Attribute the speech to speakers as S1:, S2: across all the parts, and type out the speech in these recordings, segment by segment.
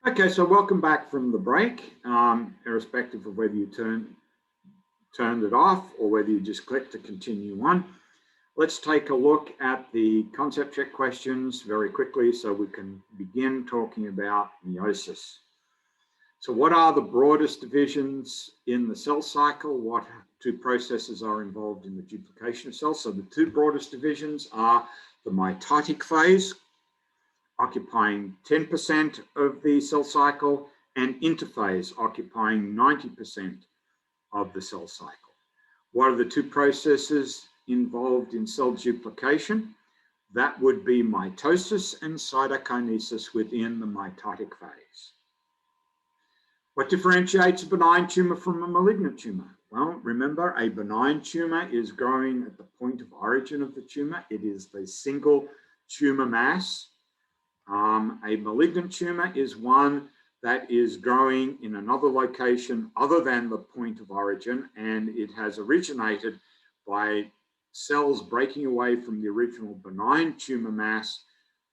S1: Okay, so welcome back from the break, irrespective of whether you turned it off or whether you just clicked to continue on. Let's take a look at the concept check questions very quickly so we can begin talking about meiosis. So what are the broadest divisions in the cell cycle? What two processes are involved in the duplication of cells? So the two broadest divisions are the mitotic phase, occupying 10% of the cell cycle, and interphase, occupying 90% of the cell cycle. What are the two processes involved in cell duplication? That would be mitosis and cytokinesis within the mitotic phase. What differentiates a benign tumor from a malignant tumor? Well, remember, a benign tumor is growing at the point of origin of the tumor. It is the single tumor mass. A malignant tumor is one that is growing in another location other than the point of origin, and it has originated by cells breaking away from the original benign tumor mass,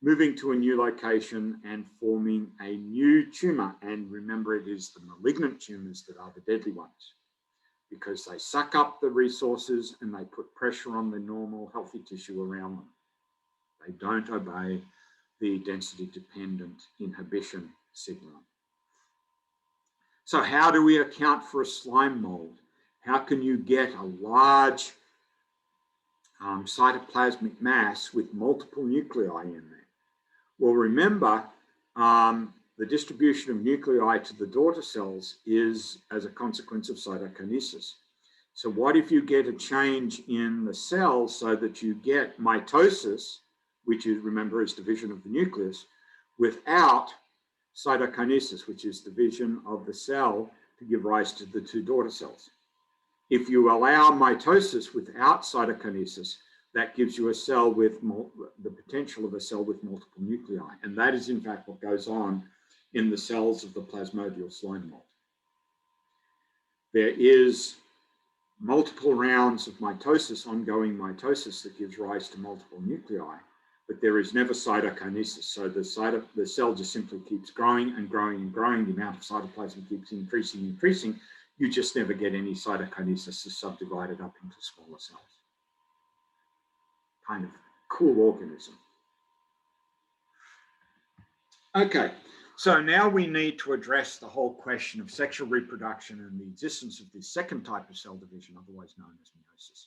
S1: moving to a new location and forming a new tumor. And remember, it is the malignant tumors that are the deadly ones because they suck up the resources and they put pressure on the normal healthy tissue around them. They don't obey the density-dependent inhibition signal. So how do we account for a slime mold? How can you get a large cytoplasmic mass with multiple nuclei in there? Well, remember, the distribution of nuclei to the daughter cells is as a consequence of cytokinesis. So what if you get a change in the cell so that you get mitosis, which is, remember, is division of the nucleus, without cytokinesis, which is division of the cell to give rise to the two daughter cells. If you allow mitosis without cytokinesis, that gives you a cell with the potential of a cell with multiple nuclei. And that is, in fact, what goes on in the cells of the plasmodial slime mold. There is multiple rounds of mitosis, ongoing mitosis, that gives rise to multiple nuclei, but there is never cytokinesis. So the cell just simply keeps growing and growing and growing. The amount of cytoplasm keeps increasing and increasing. You just never get any cytokinesis to subdivide it up into smaller cells. Kind of cool organism. Okay, so now we need to address the whole question of sexual reproduction and the existence of this second type of cell division, otherwise known as meiosis.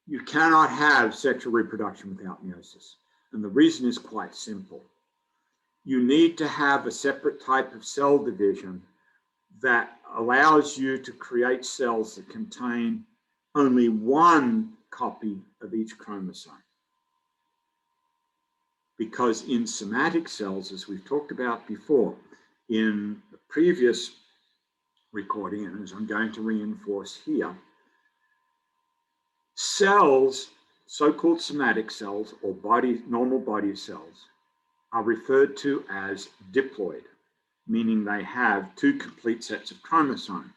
S1: You cannot have sexual reproduction without meiosis. And the reason is quite simple. You need to have a separate type of cell division that allows you to create cells that contain only one copy of each chromosome. Because in somatic cells, as we've talked about before, in the previous recording, and as I'm going to reinforce here, cells, so-called somatic cells or normal body cells, are referred to as diploid, meaning they have two complete sets of chromosomes.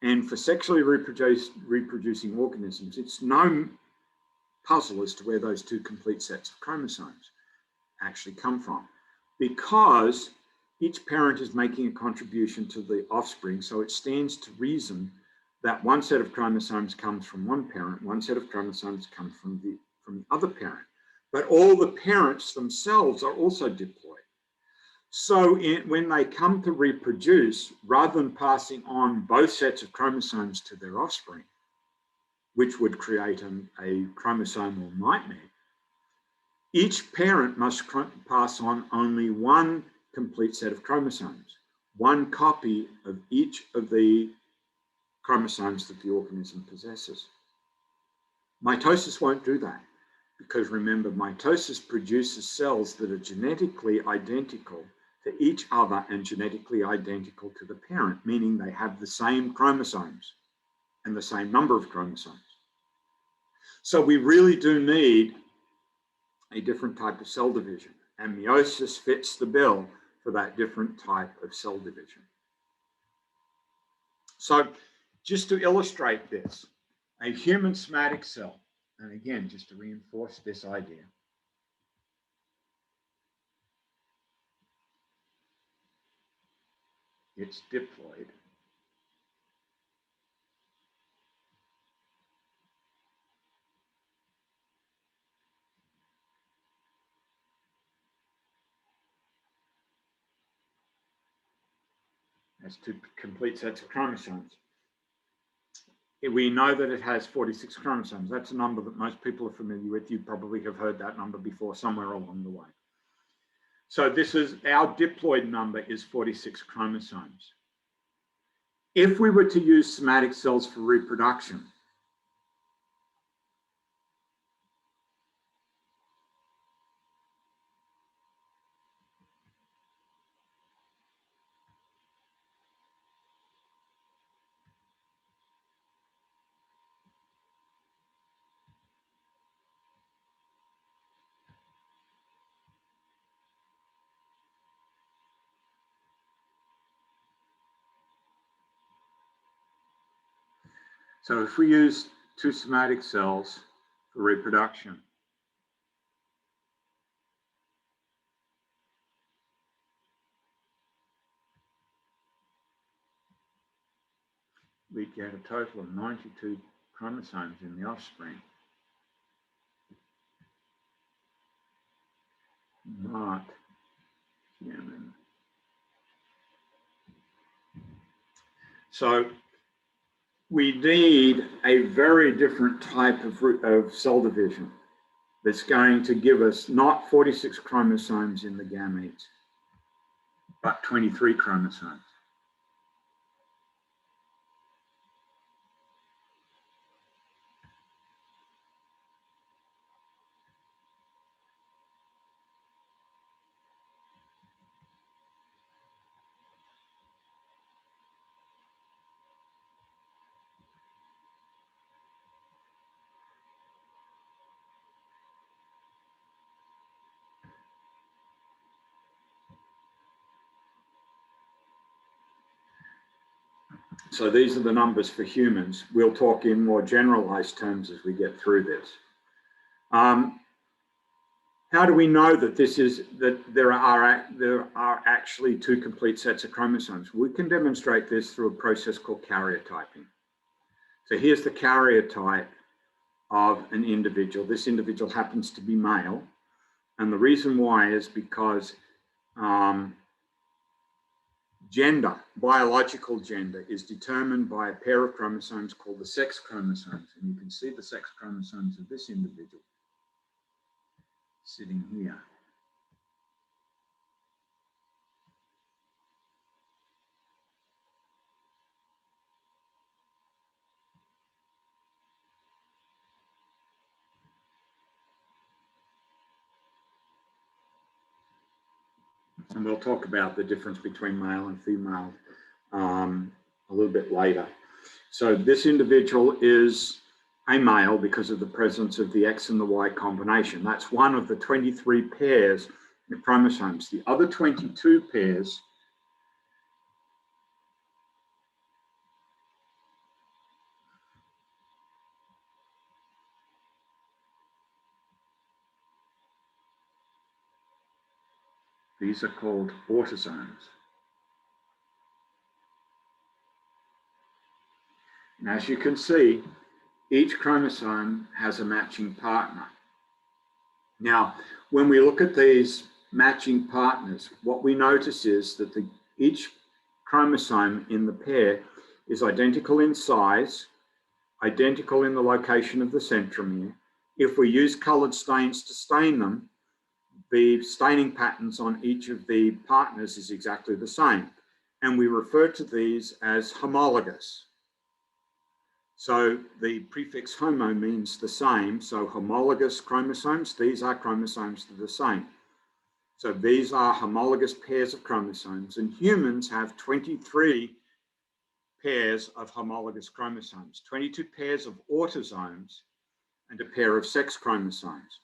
S1: And for sexually reproducing organisms, it's no puzzle as to where those two complete sets of chromosomes actually come from, because each parent is making a contribution to the offspring, so it stands to reason that one set of chromosomes comes from one parent, one set of chromosomes comes from the other parent. But all the parents themselves are also diploid. So when they come to reproduce, rather than passing on both sets of chromosomes to their offspring, which would create a chromosomal nightmare, each parent must pass on only one complete set of chromosomes, one copy of each of the chromosomes that the organism possesses. Mitosis won't do that, because remember, mitosis produces cells that are genetically identical to each other and genetically identical to the parent, meaning they have the same chromosomes and the same number of chromosomes. So we really do need a different type of cell division, and meiosis fits the bill for that different type of cell division. So just to illustrate this, a human somatic cell, and again, just to reinforce this idea, it's diploid. Has two complete sets of chromosomes. We know that it has 46 chromosomes. That's a number that most people are familiar with. You probably have heard that number before somewhere along the way. So this is, our diploid number is 46 chromosomes. If we were to use somatic cells for reproduction, so if we use 2 somatic cells for reproduction, we get a total of 92 chromosomes in the offspring. Not human. So we need a very different type of cell division that's going to give us not 46 chromosomes in the gametes, but 23 chromosomes. So these are the numbers for humans. We'll talk in more generalized terms as we get through this. How do we know that there are actually 2 complete sets of chromosomes? We can demonstrate this through a process called karyotyping. So here's the karyotype of an individual. This individual happens to be male. And the reason why is because gender, biological gender, is determined by a pair of chromosomes called the sex chromosomes. And you can see the sex chromosomes of this individual sitting here. And we'll talk about the difference between male and female a little bit later. So this individual is a male because of the presence of the X and the Y combination. That's one of the 23 pairs of chromosomes. The other 22 pairs these are called autosomes. And as you can see, each chromosome has a matching partner. Now, when we look at these matching partners, what we notice is that each chromosome in the pair is identical in size, identical in the location of the centromere. If we use colored stains to stain them, the staining patterns on each of the partners is exactly the same. And we refer to these as homologous. So the prefix homo means the same. So homologous chromosomes, these are chromosomes that are the same. So these are homologous pairs of chromosomes, and humans have 23 pairs of homologous chromosomes, 22 pairs of autosomes, and a pair of sex chromosomes.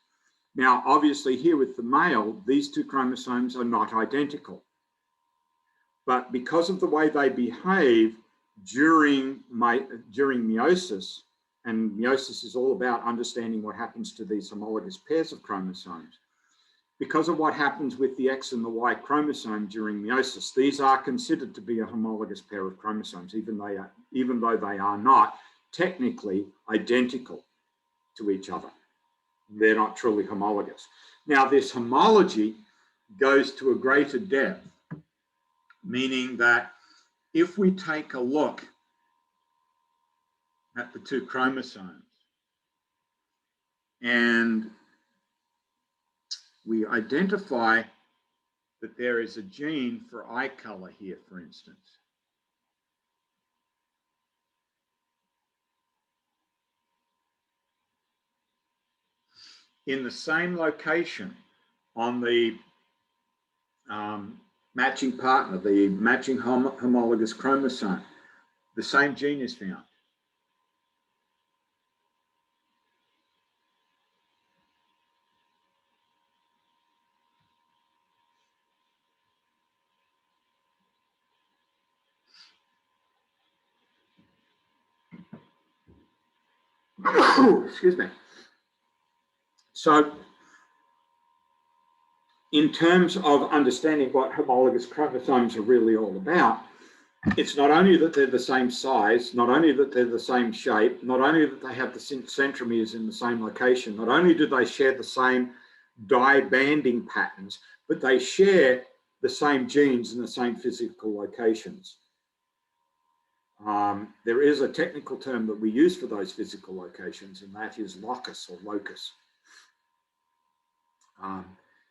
S1: Now, obviously here with the male, these 2 chromosomes are not identical. But because of the way they behave during meiosis, and meiosis is all about understanding what happens to these homologous pairs of chromosomes, because of what happens with the X and the Y chromosome during meiosis, these are considered to be a homologous pair of chromosomes, even though they are not technically identical to each other. They're not truly homologous. Now, this homology goes to a greater depth, meaning that if we take a look at the two chromosomes and we identify that there is a gene for eye color here, for instance. In the same location on the matching partner, the matching homologous chromosome, the same gene is found. Excuse me. So, in terms of understanding what homologous chromosomes are really all about, it's not only that they're the same size, not only that they're the same shape, not only that they have the centromeres in the same location, not only do they share the same dye banding patterns, but they share the same genes in the same physical locations. There is a technical term that we use for those physical locations, and that is locus or locus.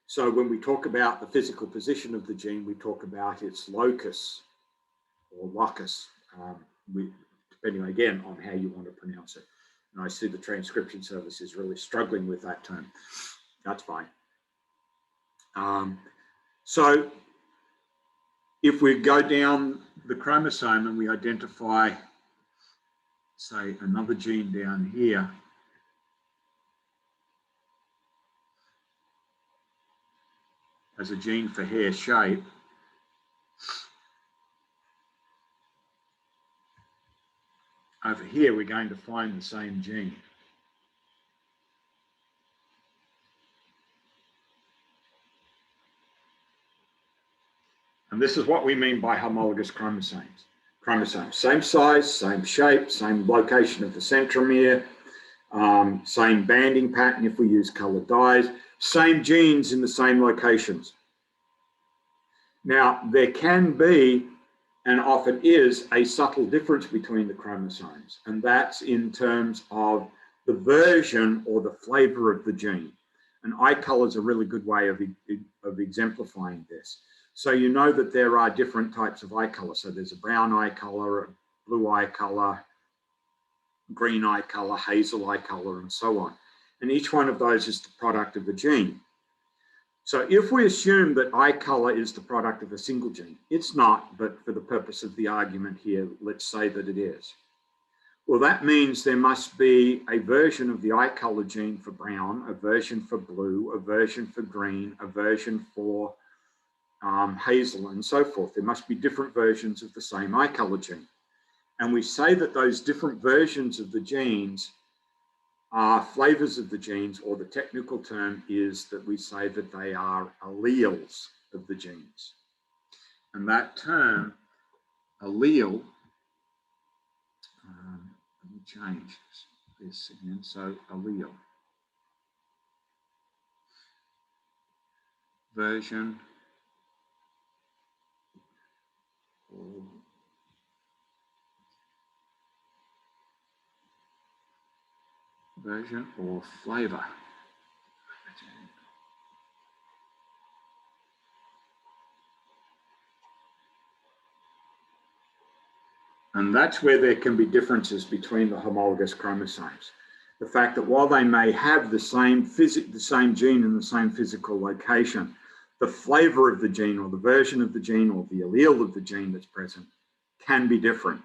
S1: So when we talk about the physical position of the gene, we talk about its locus or locus, depending again on how you want to pronounce it. And I see the transcription service is really struggling with that term. That's fine. So if we go down the chromosome and we identify, say, another gene down here, as a gene for hair shape, over here we're going to find the same gene. And this is what we mean by homologous chromosomes. Same size, same shape, same location of the centromere, same banding pattern if we use colored dyes, same genes in the same locations. Now, there can be, and often is, a subtle difference between the chromosomes, and that's in terms of the version or the flavor of the gene. And eye color is a really good way of exemplifying this. So you know that there are different types of eye color. So there's a brown eye color, a blue eye color, green eye color, hazel eye color, and so on. And each one of those is the product of a gene. So if we assume that eye color is the product of a single gene, it's not, but for the purpose of the argument here, let's say that it is. Well, that means there must be a version of the eye color gene for brown, a version for blue, a version for green, a version for hazel, and so forth. There must be different versions of the same eye color gene. And we say that those different versions of the genes are flavors of the genes, or the technical term is that we say that they are alleles of the genes. And that term, allele, let me change this again, so allele. Version or flavor. And that's where there can be differences between the homologous chromosomes. The fact that while they may have the same gene in the same physical location, the flavor of the gene or the version of the gene or the allele of the gene that's present can be different.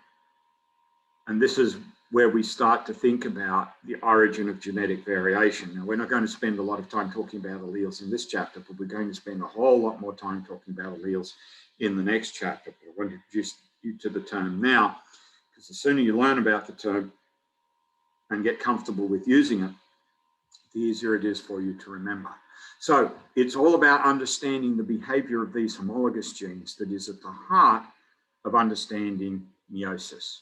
S1: And this is where we start to think about the origin of genetic variation. Now, we're not going to spend a lot of time talking about alleles in this chapter, but we're going to spend a whole lot more time talking about alleles in the next chapter. But I want to introduce you to the term now, because the sooner you learn about the term and get comfortable with using it, the easier it is for you to remember. So it's all about understanding the behavior of these homologous genes that is at the heart of understanding meiosis.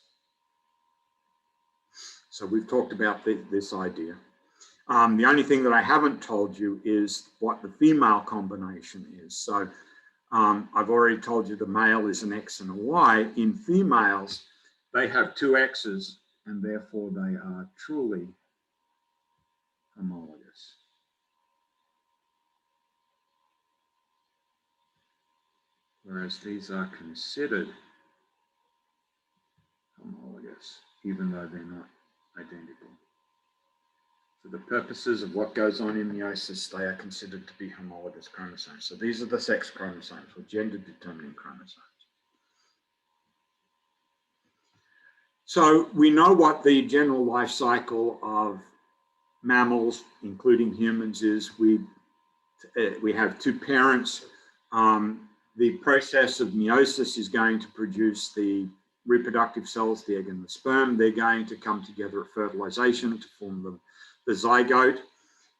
S1: So we've talked about this idea. The only thing that I haven't told you is what the female combination is. So I've already told you the male is an X and a Y. In females, they have two X's, and therefore they are truly homologous. Whereas these are considered homologous, even though they're not identical. For the purposes of what goes on in meiosis, they are considered to be homologous chromosomes. So these are the sex chromosomes, or gender-determining chromosomes. So we know what the general life cycle of mammals, including humans, is. We have two parents. The process of meiosis is going to produce the reproductive cells, the egg and the sperm. They're going to come together at fertilization to form the zygote.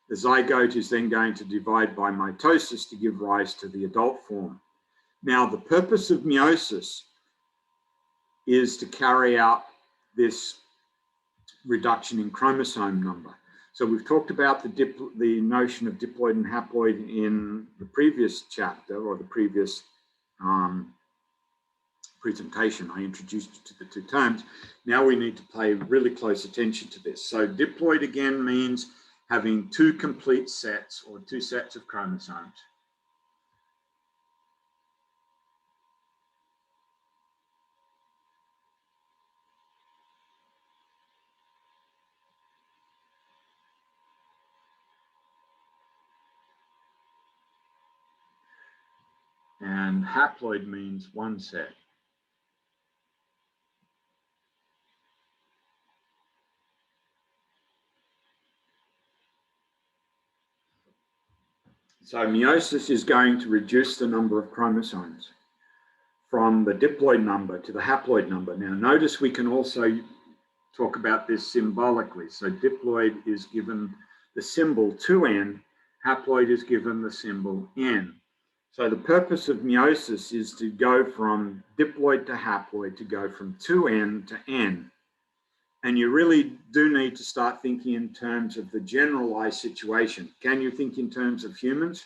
S1: The zygote is then going to divide by mitosis to give rise to the adult form. Now, the purpose of meiosis is to carry out this reduction in chromosome number. So we've talked about the notion of diploid and haploid in the previous chapter, or the previous presentation. I introduced you to the two terms. Now we need to pay really close attention to this. So diploid again means having two complete sets, or two sets of chromosomes. And haploid means one set. So meiosis is going to reduce the number of chromosomes from the diploid number to the haploid number. Now notice we can also talk about this symbolically. So diploid is given the symbol 2n, haploid is given the symbol n. So the purpose of meiosis is to go from diploid to haploid, to go from 2n to n. And you really do need to start thinking in terms of the generalized situation. Can you think in terms of humans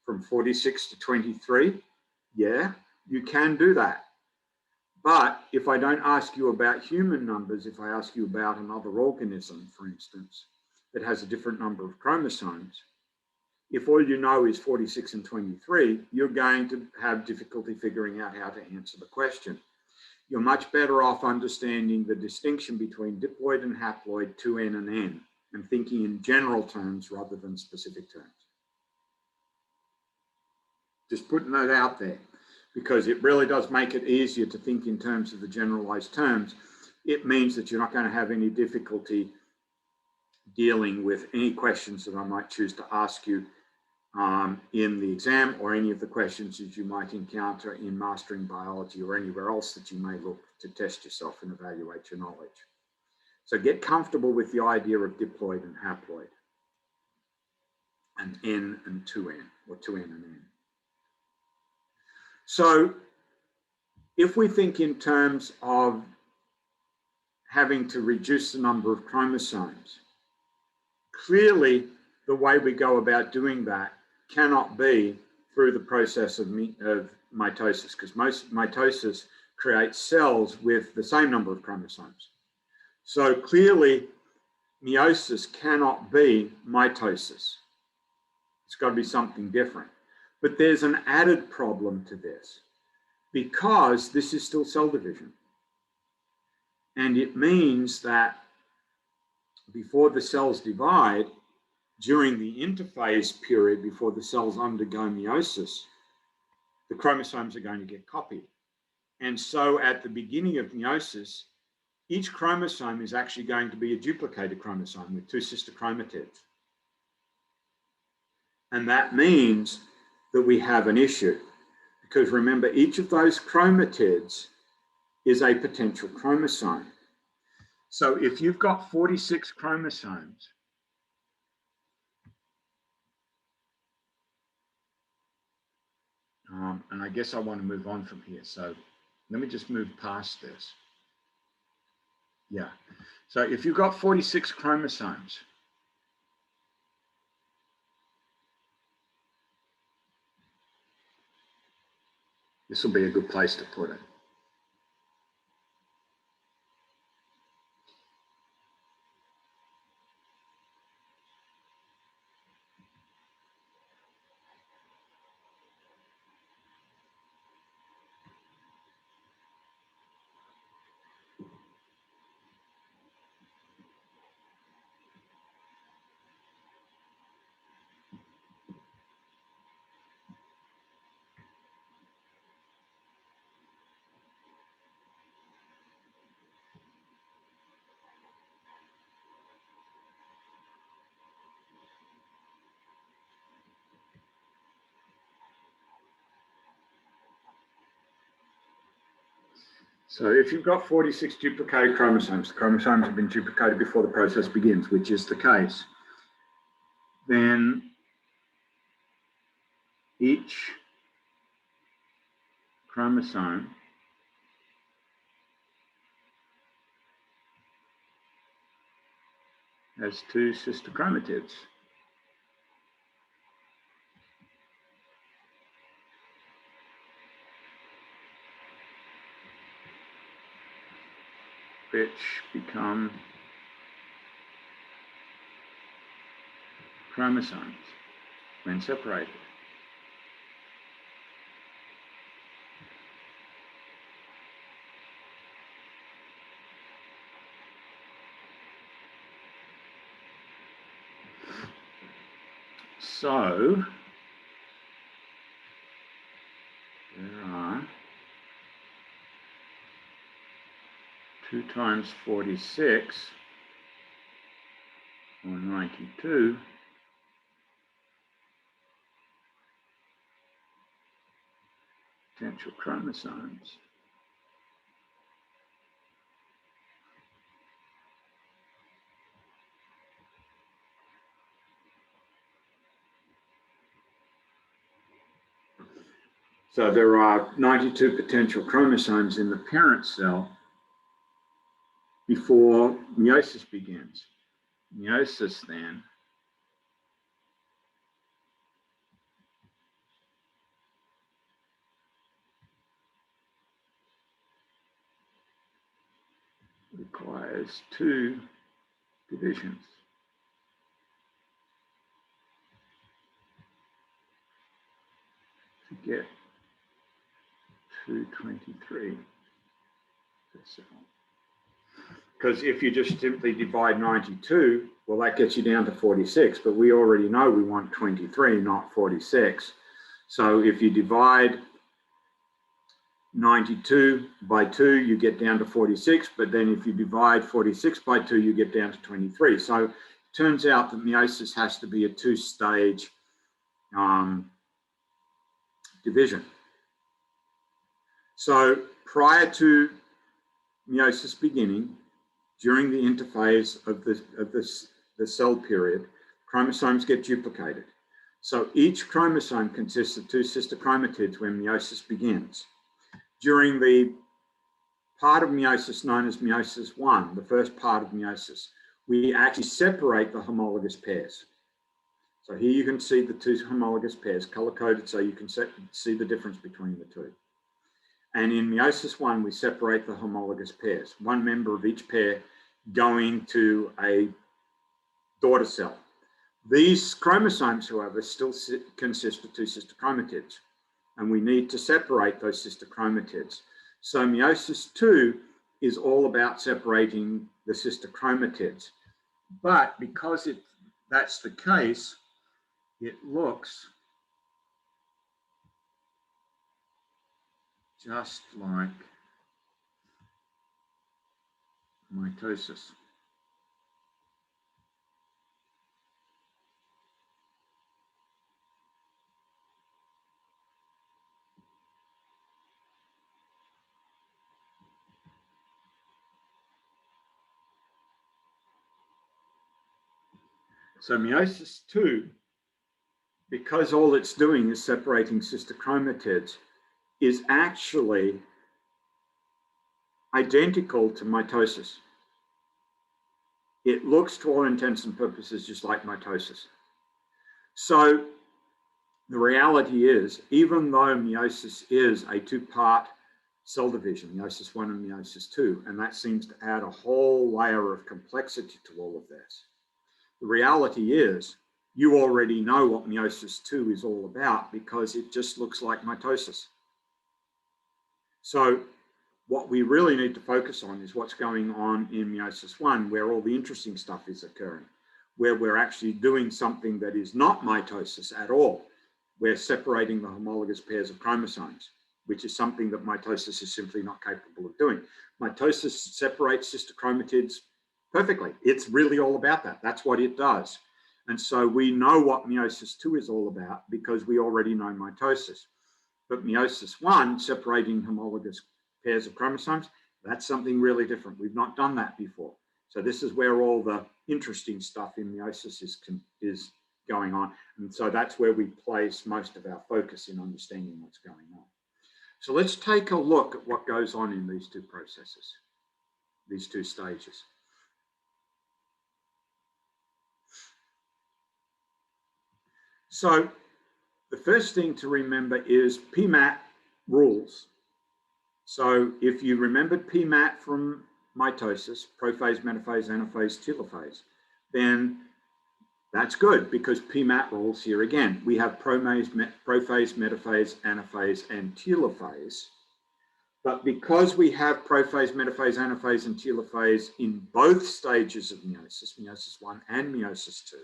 S1: from 46 to 23? Yeah, you can do that. But if I don't ask you about human numbers, if I ask you about another organism, for instance, that has a different number of chromosomes, if all you know is 46 and 23, you're going to have difficulty figuring out how to answer the question. You're much better off understanding the distinction between diploid and haploid, 2n and n, and thinking in general terms rather than specific terms. Just putting that out there, because it really does make it easier to think in terms of the generalized terms. It means that you're not going to have any difficulty dealing with any questions that I might choose to ask you in the exam, or any of the questions that you might encounter in mastering biology or anywhere else that you may look to test yourself and evaluate your knowledge. So get comfortable with the idea of diploid and haploid, and n and 2n, or 2n and n. So if we think in terms of having to reduce the number of chromosomes, clearly the way we go about doing that cannot be through the process of mitosis, because most mitosis creates cells with the same number of chromosomes. So clearly, meiosis cannot be mitosis. It's got to be something different. But there's an added problem to this, because this is still cell division. And it means that before the cells divide, during the interphase period, before the cells undergo meiosis, the chromosomes are going to get copied. And so at the beginning of meiosis, each chromosome is actually going to be a duplicated chromosome with two sister chromatids. And that means that we have an issue, because remember, each of those chromatids is a potential chromosome. So if you've got 46 chromosomes, And I guess I want to move on from here. So let me just move past this. Yeah. So if you've got 46 chromosomes, this will be a good place to put it. So if you've got 46 duplicated chromosomes, the chromosomes have been duplicated before the process begins, which is the case, then each chromosome has 2 sister chromatids. Which become chromosomes when separated. So there are 2 times 46 or 92 potential chromosomes. So there are 92 potential chromosomes in the parent cell before meiosis begins. Meiosis then requires 2 divisions. To get 223 per cell. Because if you just simply divide 92, well, that gets you down to 46, but we already know we want 23, not 46. So if you divide 92 by 2, you get down to 46, but then if you divide 46 by 2, you get down to 23. So it turns out that meiosis has to be a 2-stage division. So prior to meiosis beginning, during the interphase of the cell period, chromosomes get duplicated. So each chromosome consists of 2 sister chromatids when meiosis begins. During the part of meiosis known as meiosis 1, the first part of meiosis, we actually separate the homologous pairs. So here you can see the 2 homologous pairs color-coded so you can see the difference between the 2. And in meiosis 1, we separate the homologous pairs, one member of each pair going to a daughter cell. These chromosomes, however, still consist of 2 sister chromatids, and we need to separate those sister chromatids. So meiosis 2 is all about separating the sister chromatids. But because that's the case, it looks just like mitosis. So meiosis 2 because all it's doing is separating sister chromatids, is actually identical to mitosis. It looks, to all intents and purposes, just like mitosis. So the reality is, even though meiosis is a two-part cell division, meiosis 1 and meiosis 2, and that seems to add a whole layer of complexity to all of this, the reality is you already know what meiosis 2 is all about because it just looks like mitosis. So what we really need to focus on is what's going on in meiosis 1, where all the interesting stuff is occurring, where we're actually doing something that is not mitosis at all. We're separating the homologous pairs of chromosomes, which is something that mitosis is simply not capable of doing. Mitosis separates sister chromatids perfectly. It's really all about that. That's what it does. And so we know what meiosis 2 is all about because we already know mitosis. But meiosis 1, separating homologous pairs of chromosomes, that's something really different. We've not done that before. So this is where all the interesting stuff in meiosis is going on. And so that's where we place most of our focus in understanding what's going on. So let's take a look at what goes on in these two processes, these two stages. So the first thing to remember is PMAT rules. So if you remembered PMAT from mitosis, prophase, metaphase, anaphase, telophase, then that's good because PMAT rules here again. We have prophase, metaphase, anaphase, and telophase. But because we have prophase, metaphase, anaphase, and telophase in both stages of meiosis, meiosis 1 and meiosis 2,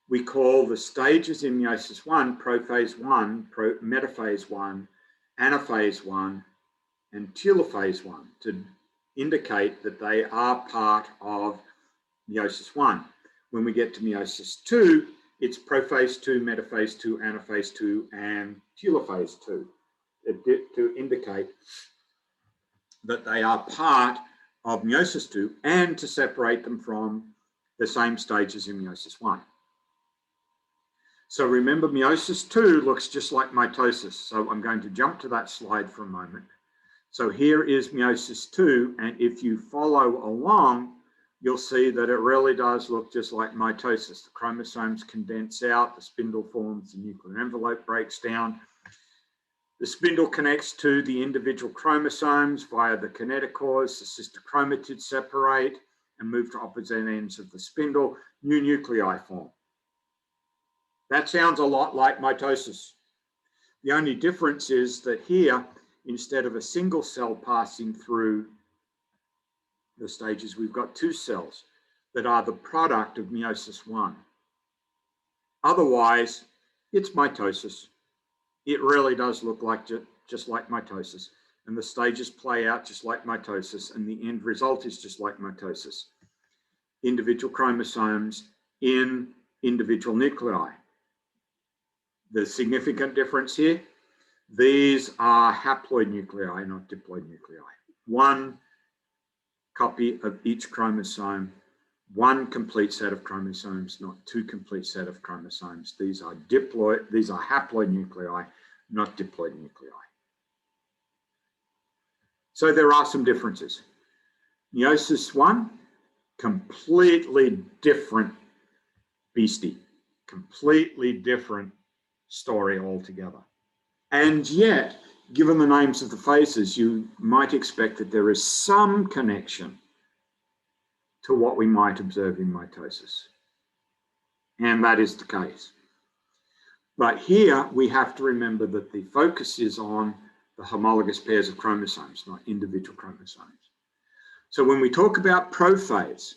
S1: we call the stages in meiosis 1 prophase 1, metaphase 1, anaphase 1, and telophase 1 to indicate that they are part of meiosis 1. When we get to meiosis 2, it's prophase 2, metaphase 2, anaphase 2, and telophase 2 to indicate that they are part of meiosis 2 and to separate them from the same stages in meiosis 1. So remember, meiosis 2 looks just like mitosis. So I'm going to jump to that slide for a moment. So here is meiosis 2, and if you follow along, you'll see that it really does look just like mitosis. The chromosomes condense out, the spindle forms, the nuclear envelope breaks down. The spindle connects to the individual chromosomes via the kinetochores. The sister chromatids separate and move to opposite ends of the spindle. New nuclei form. That sounds a lot like mitosis. The only difference is that here, instead of a single cell passing through the stages, we've got two cells that are the product of meiosis 1. Otherwise, it's mitosis. It really does look like just like mitosis. And the stages play out just like mitosis, and the end result is just like mitosis. Individual chromosomes in individual nuclei. The significant difference here, these are haploid nuclei, not diploid nuclei. One copy of each chromosome, one complete set of chromosomes, not two complete set of chromosomes. These are haploid nuclei, not diploid nuclei. So there are some differences. Meiosis 1, completely different beastie, completely different story altogether. And yet, given the names of the phases, you might expect that there is some connection to what we might observe in mitosis. And that is the case. But here we have to remember that the focus is on the homologous pairs of chromosomes, not individual chromosomes. So when we talk about prophase,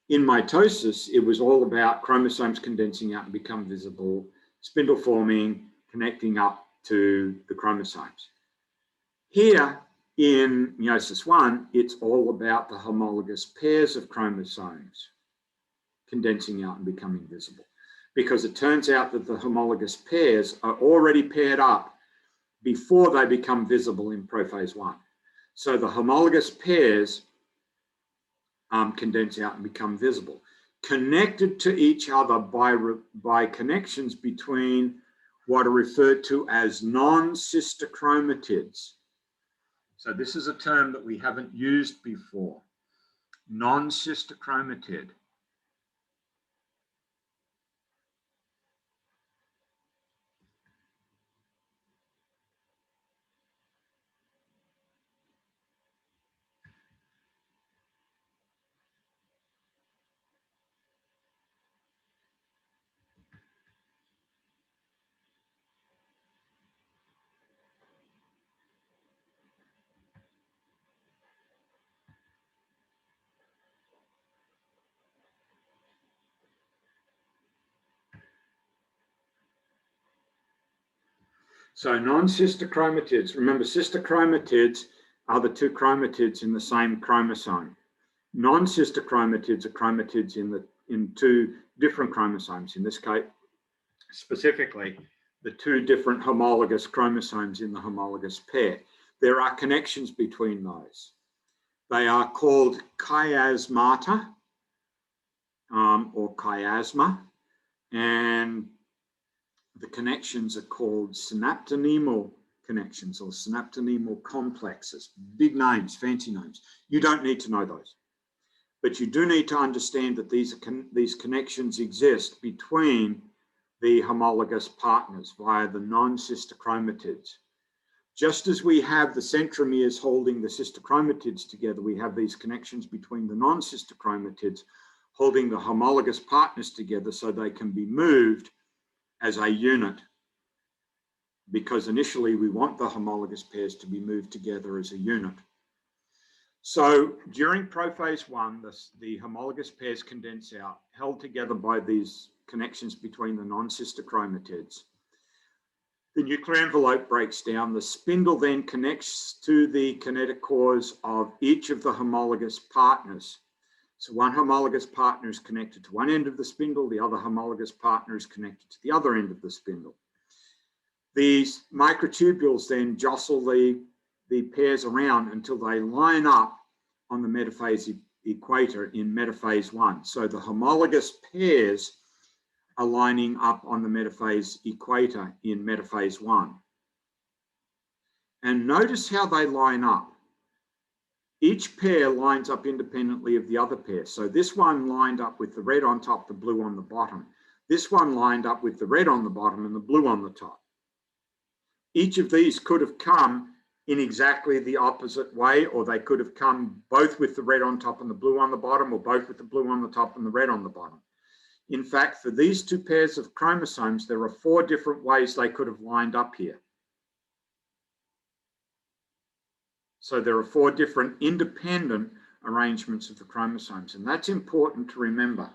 S1: in mitosis, it was all about chromosomes condensing out and become visible, spindle forming, connecting up to the chromosomes. Here in meiosis 1, it's all about the homologous pairs of chromosomes condensing out and becoming visible, because it turns out that the homologous pairs are already paired up before they become visible in prophase 1. So the homologous pairs condense out and become visible. connected to each other by connections between what are referred to as non-sister chromatids. So this is a term that we haven't used before, non-sister chromatid. So non-sister chromatids, remember sister chromatids are the two chromatids in the same chromosome. Non-sister chromatids are chromatids in two different chromosomes, in this case specifically the two different homologous chromosomes in the homologous pair. There are connections between those. They are called chiasmata or chiasma, and the connections are called synaptonemal connections or synaptonemal complexes. Big names, fancy names. You don't need to know those. But you do need to understand that these connections exist between the homologous partners via the non-sister chromatids. Just as we have the centromeres holding the sister chromatids together, we have these connections between the non-sister chromatids holding the homologous partners together so they can be moved as a unit, because initially we want the homologous pairs to be moved together as a unit. So during prophase 1, the homologous pairs condense out, held together by these connections between the non-sister chromatids. The nuclear envelope breaks down. The spindle then connects to the kinetochores of each of the homologous partners. So one homologous partner is connected to one end of the spindle, the other homologous partner is connected to the other end of the spindle. These microtubules then jostle the pairs around until they line up on the metaphase equator in metaphase 1. So the homologous pairs are lining up on the metaphase equator in metaphase 1. And notice how they line up. Each pair lines up independently of the other pair. So this one lined up with the red on top, the blue on the bottom. This one lined up with the red on the bottom and the blue on the top. Each of these could have come in exactly the opposite way, or they could have come both with the red on top and the blue on the bottom, or both with the blue on the top and the red on the bottom. In fact, for these two pairs of chromosomes, there are 4 different ways they could have lined up here. So there are 4 different independent arrangements of the chromosomes, and that's important to remember.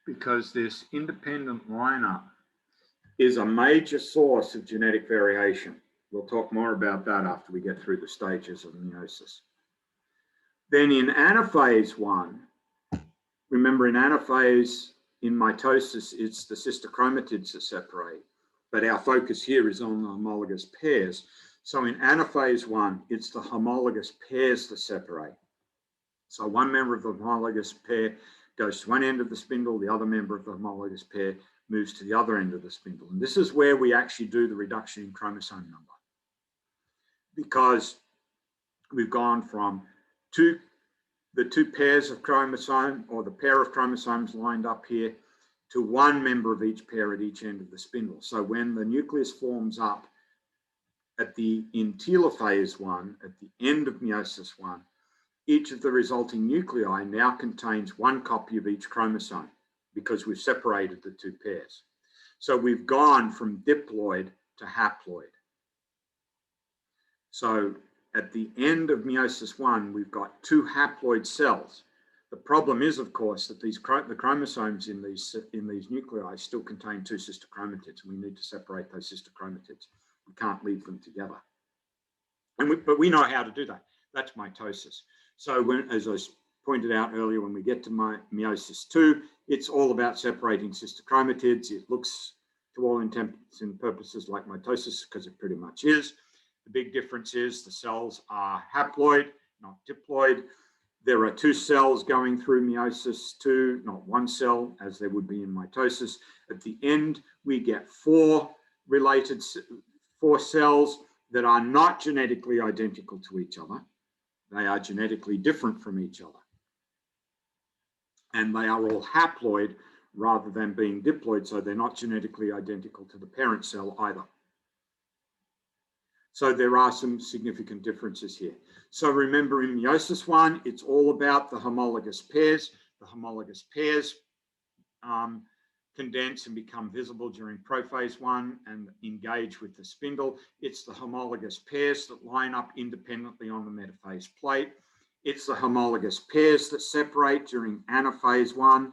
S1: Because this independent lineup is a major source of genetic variation. We'll talk more about that after we get through the stages of meiosis. Then in anaphase 1, remember in anaphase, in mitosis, it's the sister chromatids that separate, but our focus here is on the homologous pairs. So in anaphase 1, it's the homologous pairs that separate. So one member of the homologous pair goes to one end of the spindle, the other member of the homologous pair moves to the other end of the spindle. And this is where we actually do the reduction in chromosome number, because we've gone from the two pairs of chromosome, or the pair of chromosomes lined up here, to one member of each pair at each end of the spindle. So when the nucleus forms up in telophase 1, at the end of meiosis 1, each of the resulting nuclei now contains one copy of each chromosome, because we've separated the two pairs. So we've gone from diploid to haploid. So at the end of meiosis 1, we've got 2 haploid cells. The problem is, of course, that the chromosomes in these nuclei still contain two sister chromatids, and we need to separate those sister chromatids. We can't leave them together. But we know how to do that. That's mitosis. So as I pointed out earlier, when we get to meiosis 2, it's all about separating sister chromatids. It looks, to all intents and purposes, like mitosis, because it pretty much is. The big difference is the cells are haploid, not diploid. There are 2 cells going through meiosis 2, not 1 cell, as there would be in mitosis. At the end, we get 4 cells that are not genetically identical to each other. They are genetically different from each other. And they are all haploid rather than being diploid, so they're not genetically identical to the parent cell either. So there are some significant differences here. So remember, in meiosis 1, it's all about the homologous pairs. The homologous pairs condense and become visible during prophase 1 and engage with the spindle. It's the homologous pairs that line up independently on the metaphase plate. It's the homologous pairs that separate during anaphase 1,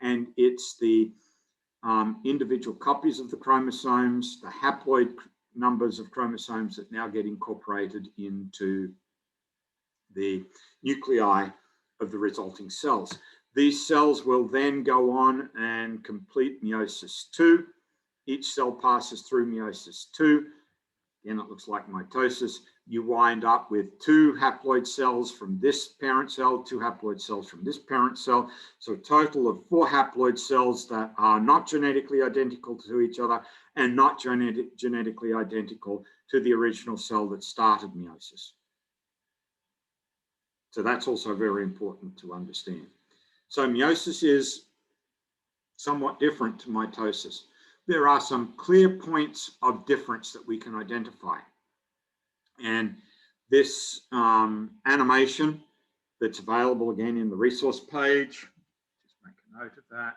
S1: and it's the individual copies of the chromosomes, the haploid numbers of chromosomes that now get incorporated into the nuclei of the resulting cells. These cells will then go on and complete meiosis 2. Each cell passes through meiosis 2. Again, it looks like mitosis. You wind up with 2 haploid cells from this parent cell, 2 haploid cells from this parent cell. So a total of 4 haploid cells that are not genetically identical to each other and not genetically identical to the original cell that started meiosis. So that's also very important to understand. So meiosis is somewhat different to mitosis. There are some clear points of difference that we can identify. And this animation that's available again in the resource page, just make a note of that.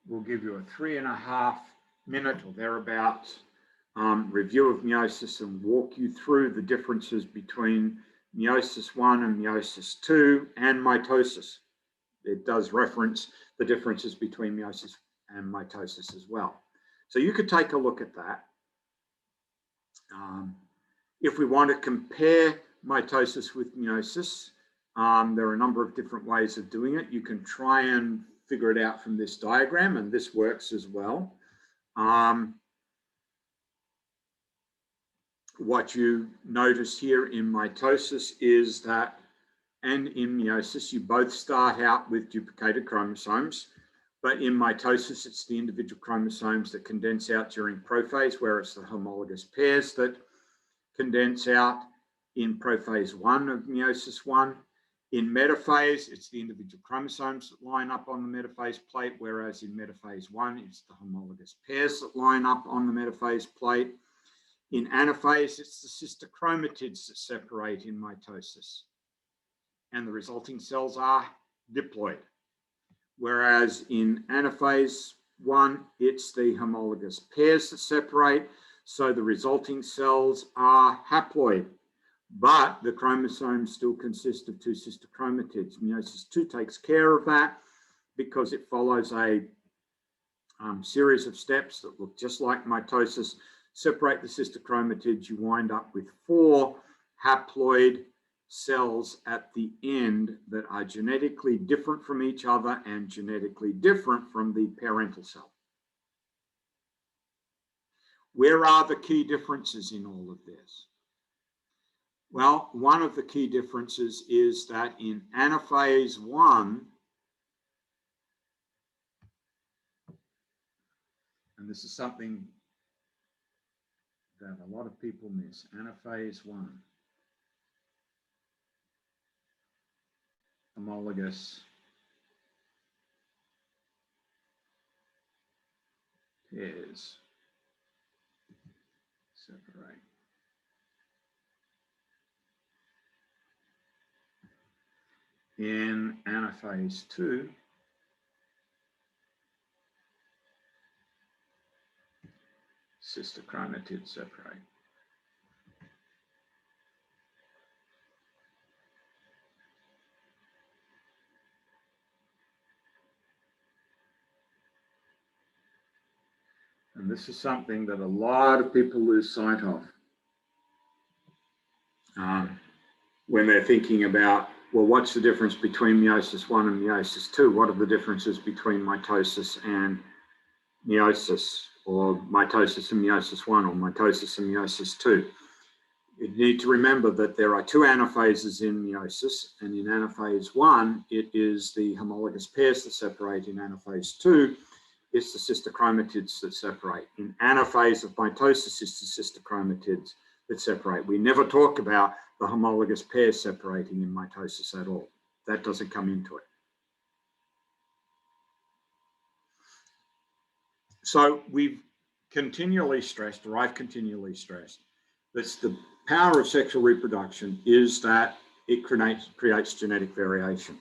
S1: We'll give you a 3.5-minute or thereabouts review of meiosis and walk you through the differences between meiosis 1 and meiosis 2 and mitosis. It does reference the differences between meiosis and mitosis as well. So you could take a look at that. If we want to compare mitosis with meiosis, there are a number of different ways of doing it. You can try and figure it out from this diagram, and this works as well. What you notice here in mitosis is that, and in meiosis, you both start out with duplicated chromosomes, but in mitosis, it's the individual chromosomes that condense out during prophase, where it's the homologous pairs that condense out in prophase 1 of meiosis 1. In metaphase, it's the individual chromosomes that line up on the metaphase plate, whereas in metaphase 1, it's the homologous pairs that line up on the metaphase plate. In anaphase, it's the sister chromatids that separate in mitosis, and the resulting cells are diploid. Whereas in anaphase 1, it's the homologous pairs that separate, so the resulting cells are haploid. But the chromosomes still consist of 2 sister chromatids. Meiosis 2 takes care of that because it follows a series of steps that look just like mitosis. Separate the sister chromatids, you wind up with 4 haploid cells at the end that are genetically different from each other and genetically different from the parental cell. Where are the key differences in all of this? Well, one of the key differences is that in anaphase 1, and this is something that a lot of people miss, anaphase 1, homologous pairs separate. In anaphase 2, sister chromatids separate. And this is something that a lot of people lose sight of when they're thinking about, well, what's the difference between meiosis 1 and meiosis 2? What are the differences between mitosis and meiosis, or mitosis and meiosis 1, or mitosis and meiosis 2? You need to remember that there are two anaphases in meiosis, and in anaphase 1, it is the homologous pairs that separate. In anaphase 2, it's the sister chromatids that separate. In anaphase of mitosis, it's the sister chromatids that separate. We never talk about the homologous pairs separating in mitosis at all. That doesn't come into it. So we've continually stressed, or I've continually stressed, that the power of sexual reproduction is that it creates genetic variation.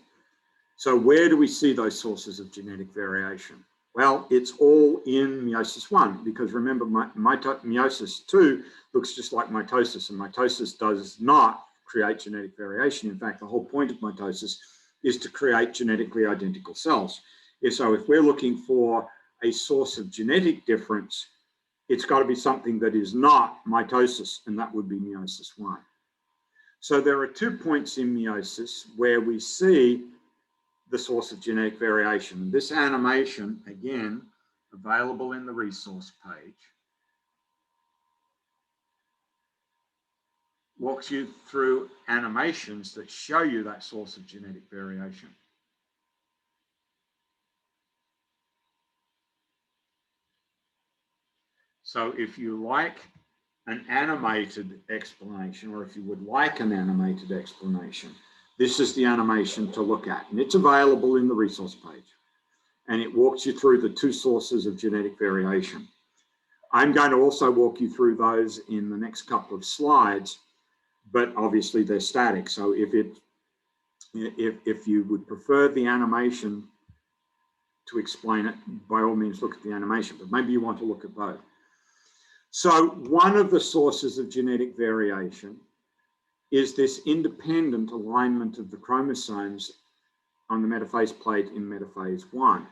S1: So where do we see those sources of genetic variation? Well, it's all in meiosis 1, because remember, meiosis 2 looks just like mitosis, and mitosis does not create genetic variation. In fact, the whole point of mitosis is to create genetically identical cells. So if we're looking for a source of genetic difference, it's got to be something that is not mitosis, and that would be meiosis 1. So there are 2 points in meiosis where we see the source of genetic variation. This animation, again, available in the resource page, walks you through animations that show you that source of genetic variation. So if you like an animated explanation, or if you would like an animated explanation, this is the animation to look at, and it's available in the resource page, and it walks you through the 2 sources of genetic variation. I'm going to also walk you through those in the next couple of slides, but obviously they're static. So if you would prefer the animation to explain it, by all means look at the animation, but maybe you want to look at both. So one of the sources of genetic variation is this independent alignment of the chromosomes on the metaphase plate in metaphase 1.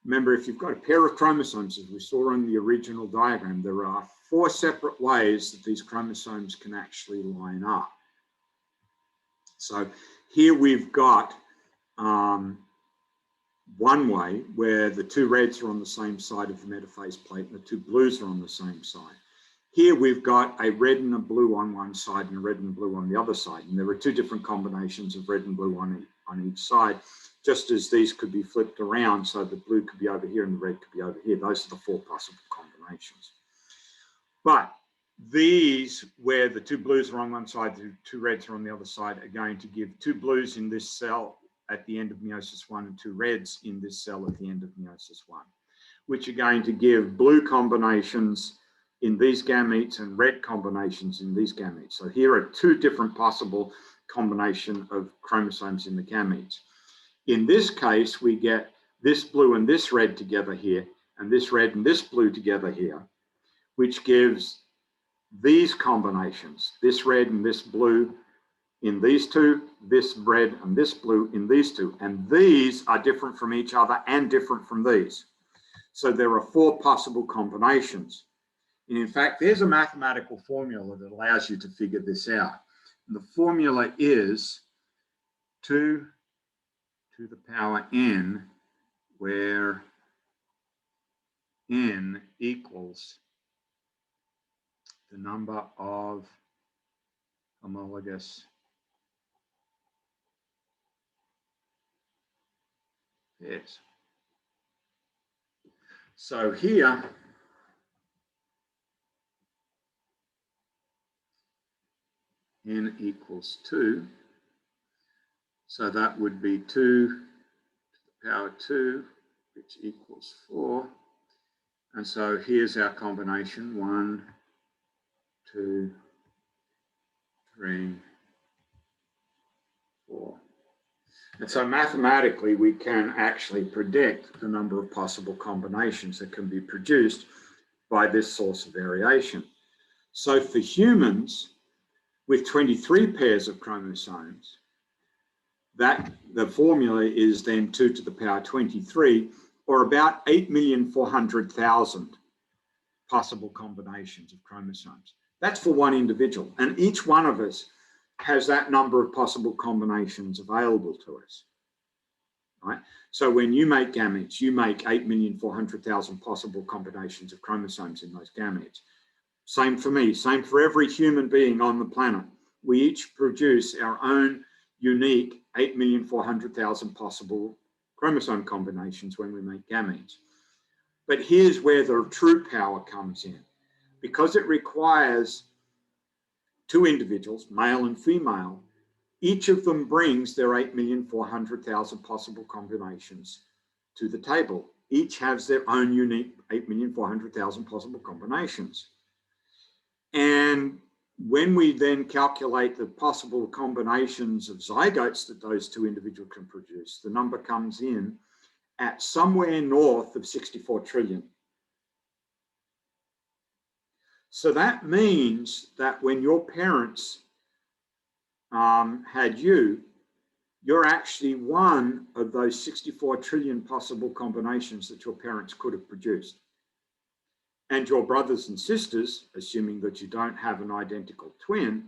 S1: Remember, if you've got a pair of chromosomes, as we saw in the original diagram, there are 4 separate ways that these chromosomes can actually line up. So here we've got one way where the 2 reds are on the same side of the metaphase plate and the 2 blues are on the same side. Here we've got a red and a blue on one side and a red and blue on the other side. And there are 2 different combinations of red and blue on each side, just as these could be flipped around, so the blue could be over here and the red could be over here. Those are the 4 possible combinations. But these, where the 2 blues are on one side, the 2 reds are on the other side, are going to give 2 blues in this cell at the end of meiosis 1 and 2 reds in this cell at the end of meiosis 1, which are going to give blue combinations in these gametes and red combinations in these gametes. So here are 2 different possible combination of chromosomes in the gametes. In this case, we get this blue and this red together here, and this red and this blue together here, which gives these combinations, this red and this blue in these 2, this red and this blue in these 2, and these are different from each other and different from these. So there are 4 possible combinations. And in fact, there's a mathematical formula that allows you to figure this out. And the formula is 2 to the power n, where n equals the number of homologous pairs. So here, n equals 2. So that would be 2 to the power 2, which equals 4. And so here's our combination, 1, 2, 3, 4. And so mathematically, we can actually predict the number of possible combinations that can be produced by this source of variation. So for humans with 23 pairs of chromosomes, that the formula is then 2 to the power 23, or about 8,400,000 possible combinations of chromosomes. That's for one individual, and each one of us has that number of possible combinations available to us. Right? So when you make gametes, you make 8,400,000 possible combinations of chromosomes in those gametes. Same for me, same for every human being on the planet. We each produce our own unique 8,400,000 possible chromosome combinations when we make gametes. But here's where the true power comes in. Because it requires two individuals, male and female, each of them brings their 8,400,000 possible combinations to the table. Each has their own unique 8,400,000 possible combinations. And when we then calculate the possible combinations of zygotes that those two individuals can produce, the number comes in at somewhere north of 64 trillion. So that means that when your parents had you, you're actually one of those 64 trillion possible combinations that your parents could have produced. And your brothers and sisters, assuming that you don't have an identical twin,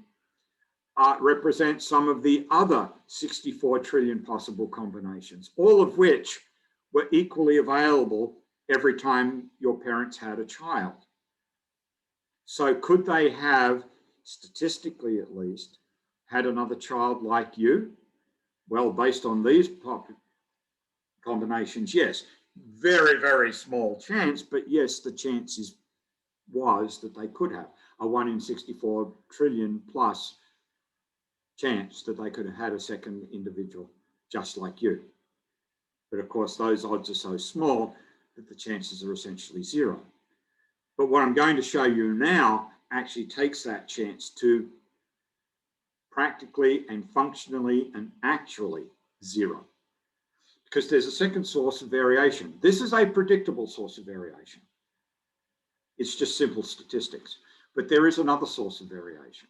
S1: represent some of the other 64 trillion possible combinations, all of which were equally available every time your parents had a child. So could they have, statistically at least, had another child like you? Well, based on these combinations, yes. Very, very small chance, but yes, the chances was that they could have a 1 in 64 trillion plus chance that they could have had a second individual just like you. But of course, those odds are so small that the chances are essentially zero. But what I'm going to show you now actually takes that chance to practically and functionally and actually zero. Because there's a second source of variation. This is a predictable source of variation. It's just simple statistics. But there is another source of variation.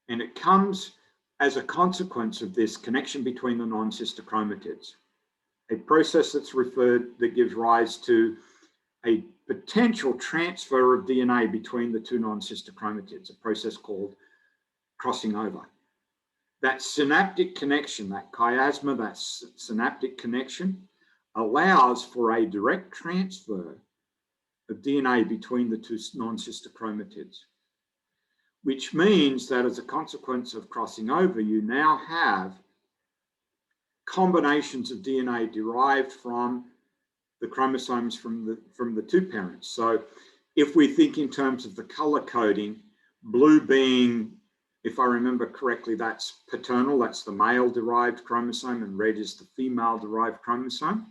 S1: And it comes as a consequence of this connection between the non-sister chromatids, a process that gives rise to a potential transfer of DNA between the two non-sister chromatids, a process called crossing over. That synaptic connection, that chiasma, that synaptic connection, allows for a direct transfer of DNA between the two non-sister chromatids, which means that as a consequence of crossing over, you now have combinations of DNA derived from the chromosomes from the two parents. So if we think in terms of the color coding, blue being, if I remember correctly, that's paternal, that's the male derived chromosome, and red is the female derived chromosome.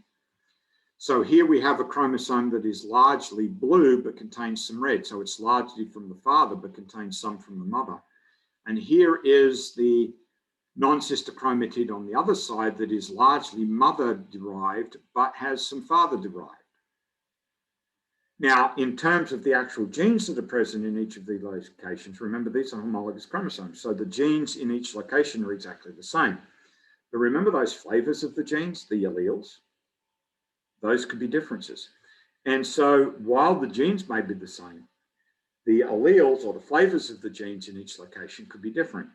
S1: So here we have a chromosome that is largely blue but contains some red. So it's largely from the father but contains some from the mother. And here is the non-sister chromatid on the other side that is largely mother derived but has some father derived. Now, in terms of the actual genes that are present in each of these locations, remember these are homologous chromosomes. So the genes in each location are exactly the same. But remember those flavors of the genes, the alleles? Those could be differences. And so while the genes may be the same, the alleles or the flavors of the genes in each location could be different.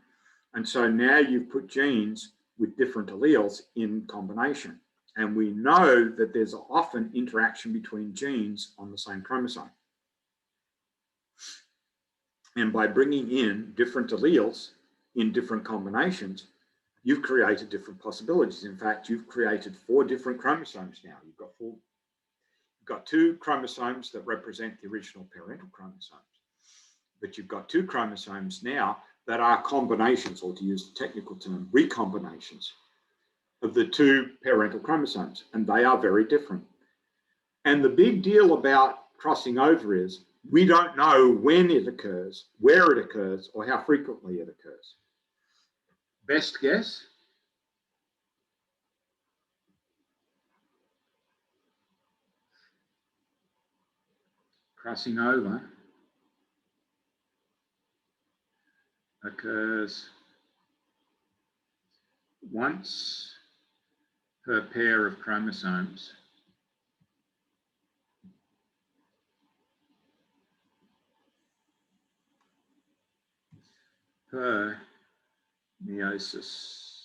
S1: And so now you've put genes with different alleles in combination. And we know that there's often interaction between genes on the same chromosome. And by bringing in different alleles in different combinations, you've created different possibilities. In fact, you've created 4 different chromosomes now. You've got 2 chromosomes that represent the original parental chromosomes. But you've got 2 chromosomes now that are combinations, or to use the technical term, recombinations of the 2 parental chromosomes, and they are very different. And the big deal about crossing over is we don't know when it occurs, where it occurs, or how frequently it occurs. Best guess? crossing over occurs once per pair of chromosomes per meiosis.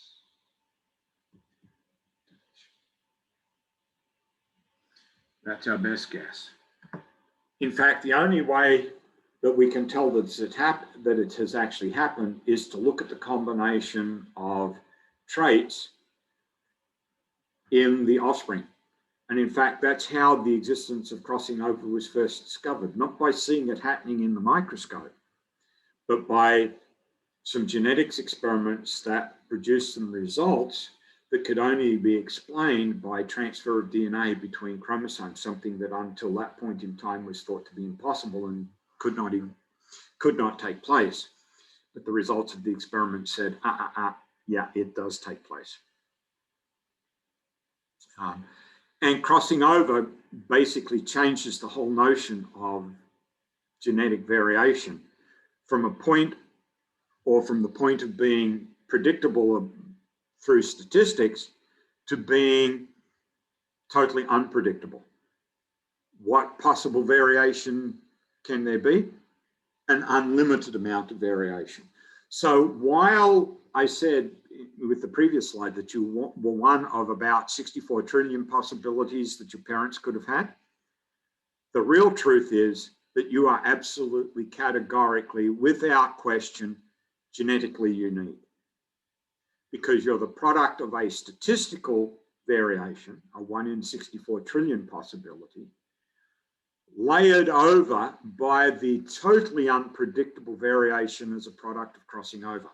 S1: That's our best guess. In fact, the only way that we can tell that it has actually happened is to look at the combination of traits in the offspring. And in fact, that's how the existence of crossing over was first discovered, not by seeing it happening in the microscope, but by some genetics experiments that produced some results that could only be explained by transfer of DNA between chromosomes, something that until that point in time was thought to be impossible and could not take place. But the results of the experiment said, yeah, it does take place. And crossing over basically changes the whole notion of genetic variation from a point, or from the point of being predictable through statistics, to being totally unpredictable. What possible variation can there be? An unlimited amount of variation. So while I said with the previous slide that you were one of about 64 trillion possibilities that your parents could have had, the real truth is that you are absolutely categorically, without question, genetically unique, because you're the product of a statistical variation, a 1 in 64 trillion possibility, layered over by the totally unpredictable variation as a product of crossing over.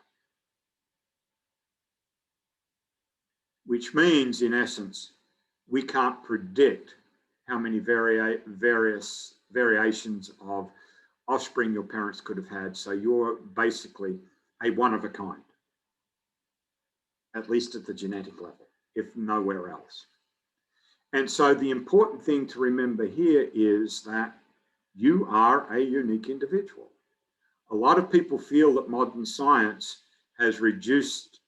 S1: Which means, in essence, we can't predict how many various variations of offspring your parents could have had. So you're basically a one of a kind, at least at the genetic level, if nowhere else. And so the important thing to remember here is that you are a unique individual. A lot of people feel that modern science has reduced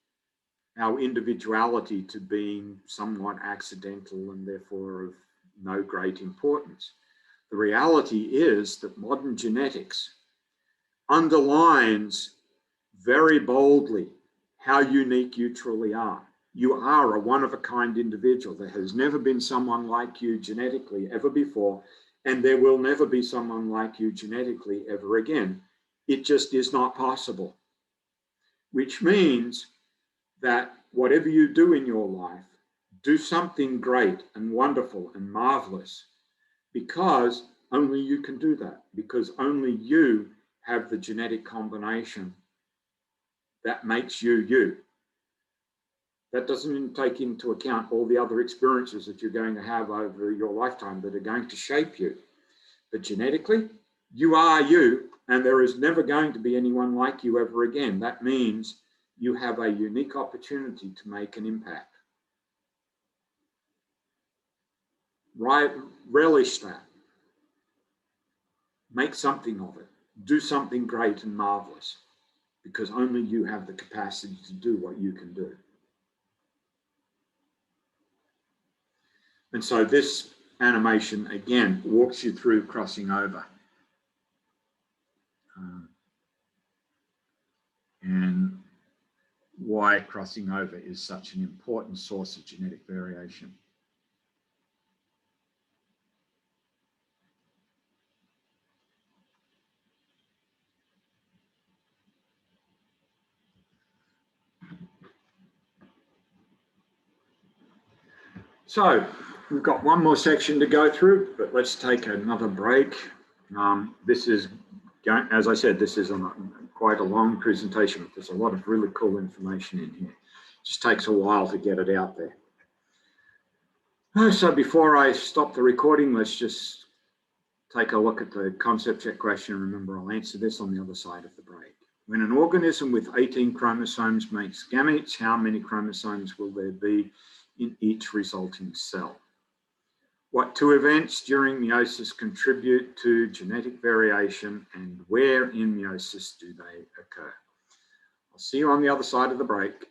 S1: our individuality to being somewhat accidental and therefore of no great importance. The reality is that modern genetics underlines very boldly how unique you truly are. You are a one-of-a-kind individual. There has never been someone like you genetically ever before, and there will never be someone like you genetically ever again. It just is not possible, which means that whatever you do in your life, do something great and wonderful and marvelous, because only you can do that, because only you have the genetic combination that makes you you. That doesn't take into account all the other experiences that you're going to have over your lifetime that are going to shape you. But genetically, you are you, and there is never going to be anyone like you ever again. That means you have a unique opportunity to make an impact. Right? Relish that. Make something of it. Do something great and marvelous, because only you have the capacity to do what you can do. And so this animation, again, walks you through crossing over. And why crossing over is such an important source of genetic variation. So we've got one more section to go through, but let's take another break. This is, as I said, this is quite a long presentation. There's a lot of really cool information in here. It just takes a while to get it out there. So before I stop the recording, let's just take a look at the concept check question. Remember, I'll answer this on the other side of the break. When an organism with 18 chromosomes makes gametes, how many chromosomes will there be in each resulting cell? What two events during meiosis contribute to genetic variation and where in meiosis do they occur? I'll see you on the other side of the break.